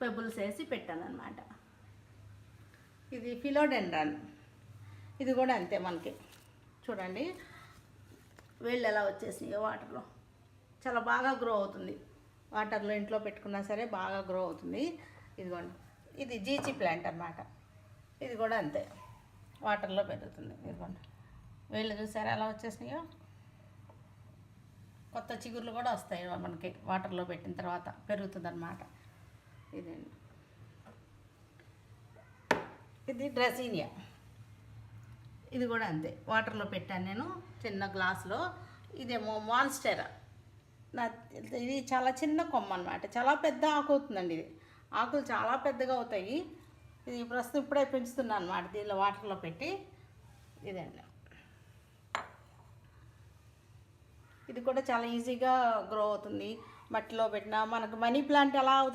Pebbles వేసి పెట్టాను అనమాట. ఇది ఫిలోడెండ్రాన్, ఇది కూడా అంతే. మనకి చూడండి వేళ్ళు ఎలా వచ్చేసినాయో వాటర్లో. చాలా బాగా గ్రో అవుతుంది వాటర్లో, ఇంట్లో పెట్టుకున్నా సరే బాగా గ్రో అవుతుంది. ఇదిగోండి, ఇది జీచి ప్లాంట్ అన్నమాట. ఇది కూడా అంతే, వాటర్లో పెరుగుతుంది. ఇదిగోండి వేళ్ళు చూసారా ఎలా వచ్చేసినాయో. కొత్త చిగుర్లు కూడా వస్తాయి మనకి వాటర్లో పెట్టిన తర్వాత, పెరుగుతుంది అన్నమాట. ఇదండి, ఇది డ్రెసీనియా. ఇది కూడా అంతే, వాటర్లో పెట్టాను నేను చిన్న గ్లాసులో. ఇదేమో మాన్స్టెరా. ఇది చాలా చిన్న కొమ్మ అన్నమాట, చాలా పెద్ద ఆకు అవుతుందండి. ఇది ఆకులు చాలా పెద్దగా అవుతాయి. ఇది ప్రస్తుతం ఇప్పుడే పెంచుతున్నాను అన్నమాట దీనిలో వాటర్లో పెట్టి. ఇదండి, ఇది కూడా చాలా ఈజీగా గ్రో అవుతుంది. మట్టిలో పెట్టినా మనకు మనీ ప్లాంట్ ఎలా